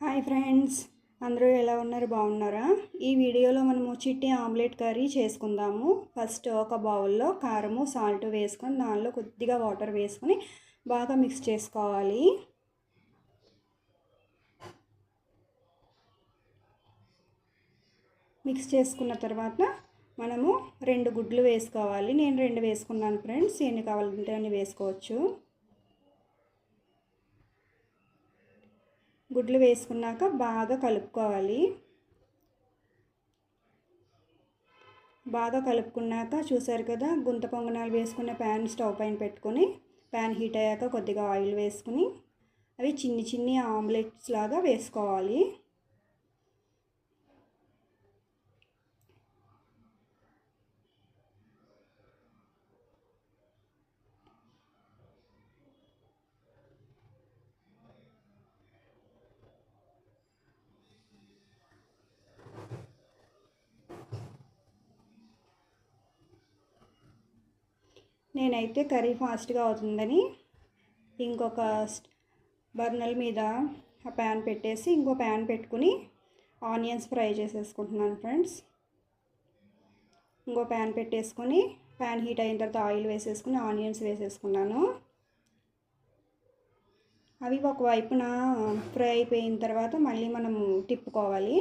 Hi friends, అందరూ ఎలా ఉన్నారు? బాగున్నారా? ఈ వీడియోలో మనము చిట్టి ఆమ్లెట్ కర్రీ చేసుకుందాము. ఫస్ట్ ఒక బౌల్లో కారము సాల్ట్ వేసుకొని దానిలో కొద్దిగా వాటర్ వేసుకొని బాగా మిక్స్ చేసుకోవాలి. మిక్స్ చేసుకున్న తర్వాత మనము 2 గుడ్లు వేసుకోవాలి. నేను 2 వేసుకున్నాను ఫ్రెండ్స్, ఎన్ని కావాలంటే అన్ని వేసుకోవచ్చు. గుడ్లు వేసుకున్నాక బాగా కలుపుకోవాలి. బాగా కలుపుకున్నాక చూసారు కదా, గుంత పొంగనాలు వేసుకున్న ప్యాన్ స్టవ్ పైన పెట్టుకొని ప్యాన్ హీట్ అయ్యాక కొద్దిగా ఆయిల్ వేసుకుని అవి చిన్ని చిన్ని ఆమ్లెట్స్ లాగా వేసుకోవాలి. నేనైతే కర్రీ ఫాస్ట్గా అవుతుందని ఇంకొక బర్నర్ మీద ఆ ప్యాన్ పెట్టేసి ఇంకో ప్యాన్ పెట్టుకుని ఆనియన్స్ ఫ్రై చేసేసుకుంటున్నాను ఫ్రెండ్స్. ఇంకో ప్యాన్ పెట్టేసుకొని ప్యాన్ హీట్ అయిన తర్వాత ఆయిల్ వేసేసుకుని ఆనియన్స్ వేసేసుకున్నాను. అవి ఒకవైపున ఫ్రై అయిపోయిన తర్వాత మళ్ళీ మనము తిప్పుకోవాలి.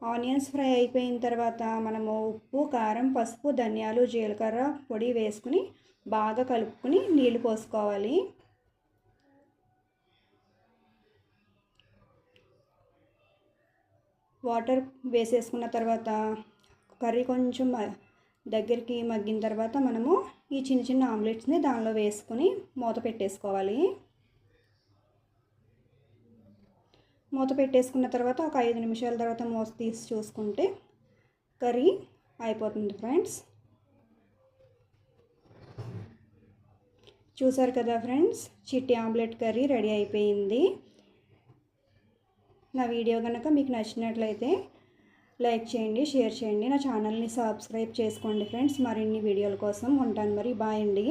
ఆనియన్స్ ఫ్రై అయిపోయిన తర్వాత మనము ఉప్పు, కారం, పసుపు, ధనియాలు, జీలకర్ర పొడి వేసుకుని బాగా కలుపుకొని నీళ్లు పోసుకోవాలి. వాటర్ వేసేసుకున్న తర్వాత కర్రీ కొంచెం దగ్గరికి మగ్గిన తర్వాత మనము ఈ చిన్న చిన్న ఆమ్లెట్స్ని దానిలో వేసుకొని మూత పెట్టేసుకోవాలి. మూత పెట్టేసుకున్న తర్వాత ఒక 5 నిమిషాల తర్వాత మూత తీసి చూసుకుంటే కర్రీ అయిపోతుంది ఫ్రెండ్స్. చూసారు కదా ఫ్రెండ్స్, చిట్టి ఆమ్లెట్ కర్రీ రెడీ అయిపోయింది. నా వీడియో కనుక మీకు నచ్చినట్లయితే లైక్ చేయండి, షేర్ చేయండి, నా ఛానల్ని సబ్స్క్రైబ్ చేసుకోండి ఫ్రెండ్స్. మరిన్ని వీడియోల కోసం ఉంటాను మరి. బాయ్ అండి.